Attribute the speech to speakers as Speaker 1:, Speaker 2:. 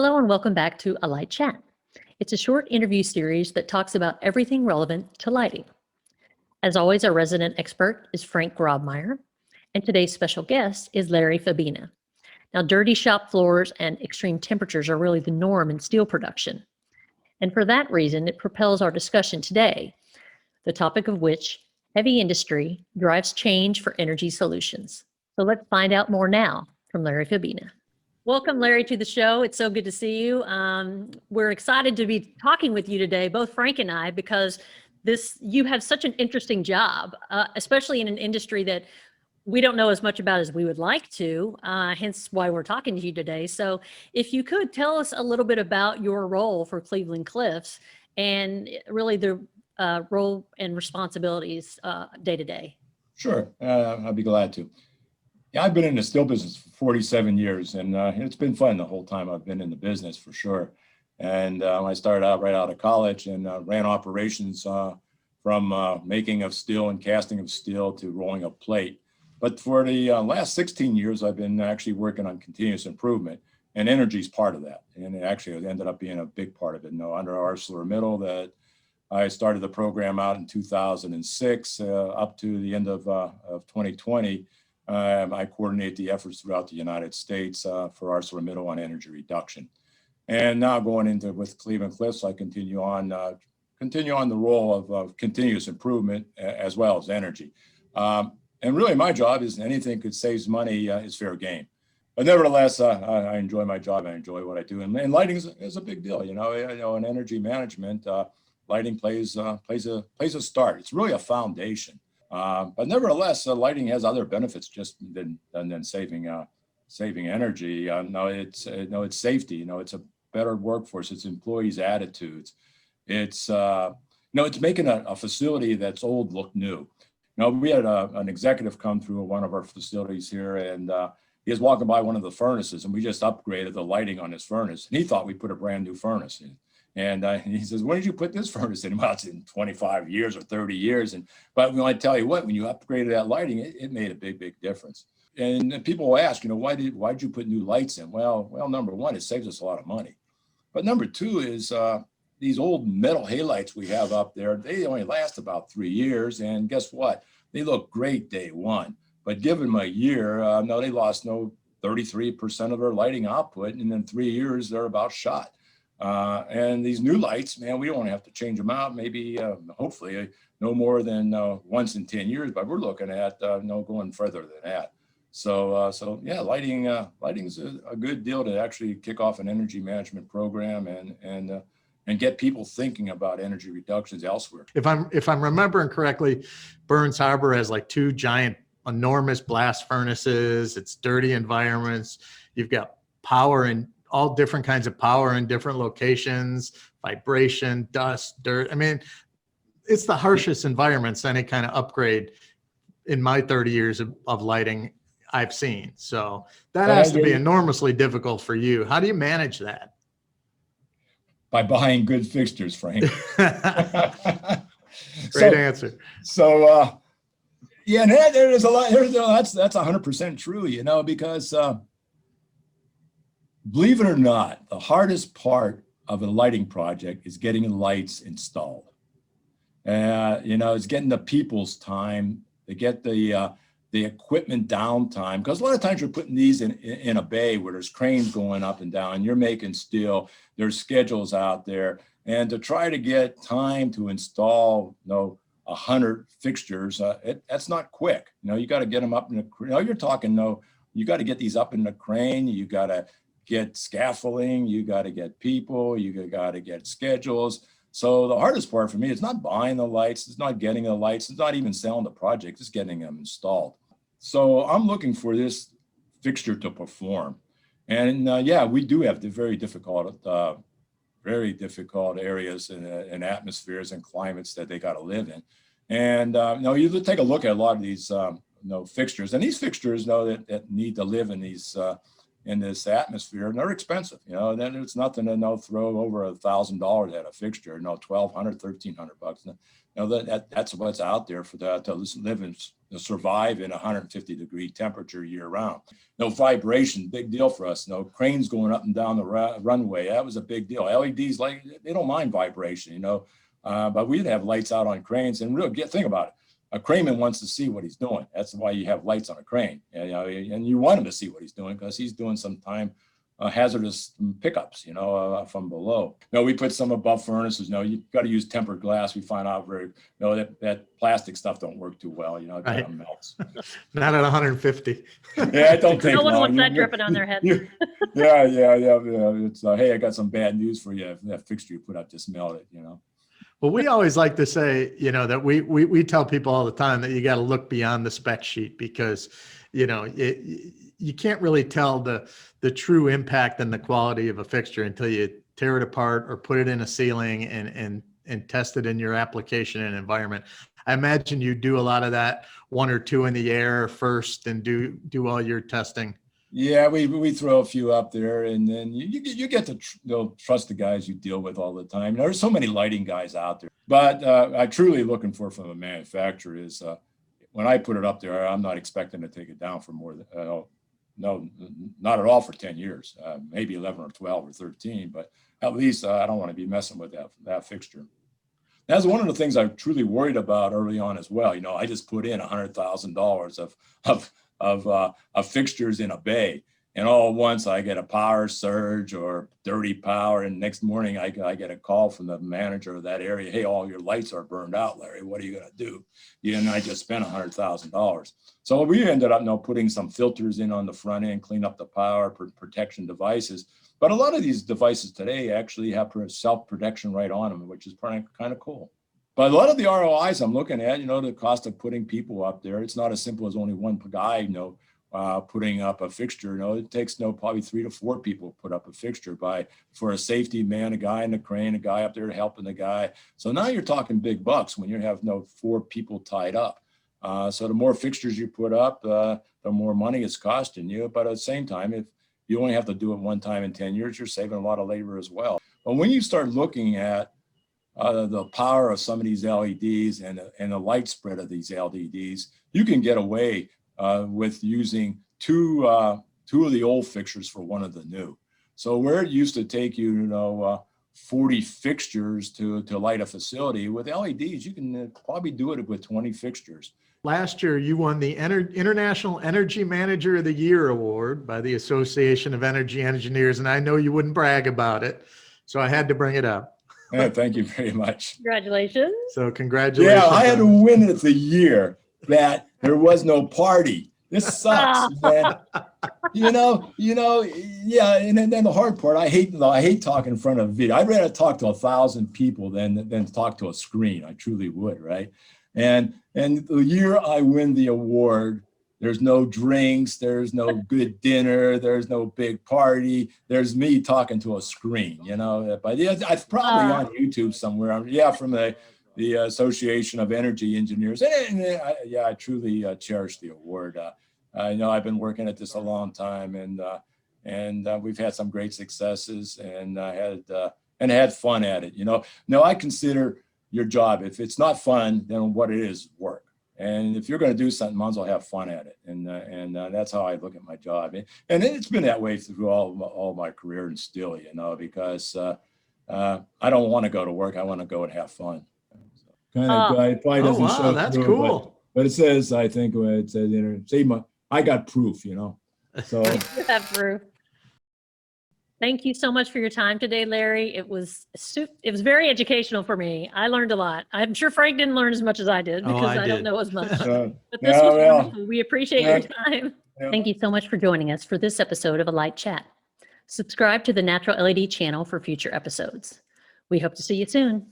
Speaker 1: Hello and welcome back to A Light Chat. It's a short interview series that talks about everything relevant to lighting. As always, our resident expert is Frank Grobmeyer, and today's special guest is Larry Fabina. Now, dirty shop floors and extreme temperatures are really the norm in steel production. And for that reason, it propels our discussion today, the topic of which, heavy industry drives change for energy solutions. So let's find out more now from Larry Fabina. Welcome, Larry, to the show. It's so good to see you. We're excited to be talking with you today, both Frank and I, because you have such an interesting job, especially in an industry that we don't know as much about as we would like to, hence why we're talking to you today. So if you could tell us a little bit about your role for Cleveland Cliffs and really the role and responsibilities day to day.
Speaker 2: Sure, I'd be glad to. Yeah, I've been in the steel business for 47 years, and it's been fun the whole time I've been in the business, for sure. And I started out right out of college and ran operations from making of steel and casting of steel to rolling of plate. But for the last 16 years, I've been actually working on continuous improvement, and energy is part of that. And it actually ended up being a big part of it. Under ArcelorMittal, that I started the program out in 2006 up to the end of 2020. I coordinate the efforts throughout the United States for ArcelorMittal on energy reduction. And now going into with Cleveland Cliffs, I continue on the role of continuous improvement as well as energy. And really my job is anything that saves money is fair game. But nevertheless, I enjoy my job. I enjoy what I do. And lighting is a big deal. In energy management, lighting plays a start. It's really a foundation. But nevertheless, lighting has other benefits just than saving energy. It's safety. It's a better workforce. It's employees' attitudes. It's making a facility that's old look new. We had an executive come through one of our facilities here, and he was walking by one of the furnaces, and we just upgraded the lighting on his furnace. And he thought we put a brand new furnace in. And he says, when did you put this furnace in? Well, it's in 25 years or 30 years. But when I tell you what, when you upgraded that lighting, it made a big difference. And people will ask, why'd you put new lights in? Well, number one, it saves us a lot of money. But number two is these old metal halides we have up there, they only last about 3 years. And guess what? They look great day one. But give them a year, they lost 33% of their lighting output. And in 3 years, they're about shot. And these new lights, man, we don't have to change them out. Maybe, hopefully, no more than once in 10 years. But we're looking at going further than that. So yeah, lighting's a good deal to actually kick off an energy management program and get people thinking about energy reductions elsewhere.
Speaker 3: If I'm remembering correctly, Burns Harbor has like 2 giant, enormous blast furnaces. It's dirty environments. You've got power and all different kinds of power in different locations, vibration, dust, dirt. I mean, it's the harshest environments any kind of upgrade in my 30 years of lighting I've seen. So that has to be enormously difficult for you. How do you manage that?
Speaker 2: By buying good fixtures, Frank.
Speaker 3: Great answer.
Speaker 2: So, yeah, and there's a lot. That's 100% true, because believe it or not, the hardest part of a lighting project is getting the lights installed. It's getting the people's time to get the equipment downtime, because a lot of times you're putting these in a bay where there's cranes going up and down. You're making steel. There's schedules out there, and to try to get time to install 100 fixtures, that's not quick. You got to get them up in the. You're talking you got to get these up in the crane. You got to get scaffolding. You got to get people. You got to get schedules. So the hardest part for me is not buying the lights. It's not getting the lights. It's not even selling the project. It's getting them installed. So I'm looking for this fixture to perform. And yeah, we do have the very difficult areas and atmospheres and climates that they got to live in. And you take a look at a lot of these fixtures, and these fixtures that need to live in these in this atmosphere, and they're expensive. Then it's nothing to throw over $1,000 at a fixture. $1,200, $1,300 bucks. You know, that's what's out there for that to live and survive in 150-degree temperature year round. No vibration, big deal for us. No cranes going up and down the runway. That was a big deal. LEDs, like, they don't mind vibration, you know, but we'd have lights out on cranes, and really think about it. A craneman wants to see what he's doing. That's why you have lights on a crane, you know, and you want him to see what he's doing because he's doing some time hazardous pickups, you know, from below. No, we put some above furnaces. No, you got to use tempered glass. We find out that plastic stuff don't work too well. You know, it kind of melts.
Speaker 3: Not at 150.
Speaker 2: Yeah, I don't think
Speaker 1: No one
Speaker 2: long.
Speaker 1: wants that dripping on their head.
Speaker 2: Yeah. It's hey, I got some bad news for you. That fixture you put up just melted, you know.
Speaker 3: Well, we always like to say, you know, that we tell people all the time that you got to look beyond the spec sheet because, you know, you can't really tell the true impact and the quality of a fixture until you tear it apart or put it in a ceiling and test it in your application and environment. I imagine you do a lot of that, one or two in the air first and do all your testing.
Speaker 2: Yeah, we throw a few up there, and then you get to trust the guys you deal with all the time. There's so many lighting guys out there, but I'm truly looking for from a manufacturer is when I put it up there, I'm not expecting to take it down for more than no, not at all for 10 years, maybe 11 or 12 or 13, but at least I don't want to be messing with that fixture. That's one of the things I'm truly worried about early on as well. You know, I just put in $100,000 of fixtures in a bay, and all at once I get a power surge or dirty power, and next morning I get a call from the manager of that area. Hey, all your lights are burned out, Larry. What are you going to do? Yeah, and I just spent $100,000. So we ended up putting some filters in on the front end, clean up the power protection devices. But a lot of these devices today actually have self-protection right on them, which is kind of cool. But a lot of the ROIs I'm looking at, you know, the cost of putting people up there, it's not as simple as only one guy, you know, putting up a fixture. You know, it takes probably 3 to 4 people to put up a fixture for a safety man, a guy in the crane, a guy up there helping the guy. So now you're talking big bucks when you have 4 people tied up. So the more fixtures you put up, the more money it's costing you. But at the same time, if you only have to do it one time in 10 years, you're saving a lot of labor as well. But when you start looking at the power of some of these LEDs and the light spread of these LEDs, you can get away with using two of the old fixtures for one of the new. So where it used to take you, 40 fixtures to light a facility, with LEDs, you can probably do it with 20 fixtures.
Speaker 3: Last year, you won the International Energy Manager of the Year Award by the Association of Energy Engineers, and I know you wouldn't brag about it, so I had to bring it up.
Speaker 2: Yeah, thank you very much.
Speaker 1: Congratulations.
Speaker 3: So congratulations.
Speaker 2: Yeah, I had to win it the year that there was no party. This sucks, man. You know, yeah. And then the hard part, I hate talking in front of a video. I'd rather talk to 1,000 people than talk to a screen. I truly would, right? And the year I win the award, there's no drinks, there's no good dinner, there's no big party. There's me talking to a screen, you know. But yeah, it's probably on YouTube somewhere. Yeah, from the Association of Energy Engineers. And I truly cherish the award. I know I've been working at this a long time, and we've had some great successes, and had fun at it. You know, now I consider your job, if it's not fun, then what it is work. And if you're going to do something, might as well have fun at it. And that's how I look at my job. And it's been that way through all my career and still, you know, because I don't want to go to work. I want to go and have fun. Kind of guy. It probably doesn't show.
Speaker 3: That's
Speaker 2: through,
Speaker 3: cool.
Speaker 2: But it says, I think it says, I got proof, you know. So
Speaker 1: You have proof. Thank you so much for your time today, Larry. It was very educational for me. I learned a lot. I'm sure Frank didn't learn as much as I did because I don't know as much. But this was wonderful. We appreciate your time. Thank you so much for joining us for this episode of A Light Chat. Subscribe to the Natural LED channel for future episodes. We hope to see you soon.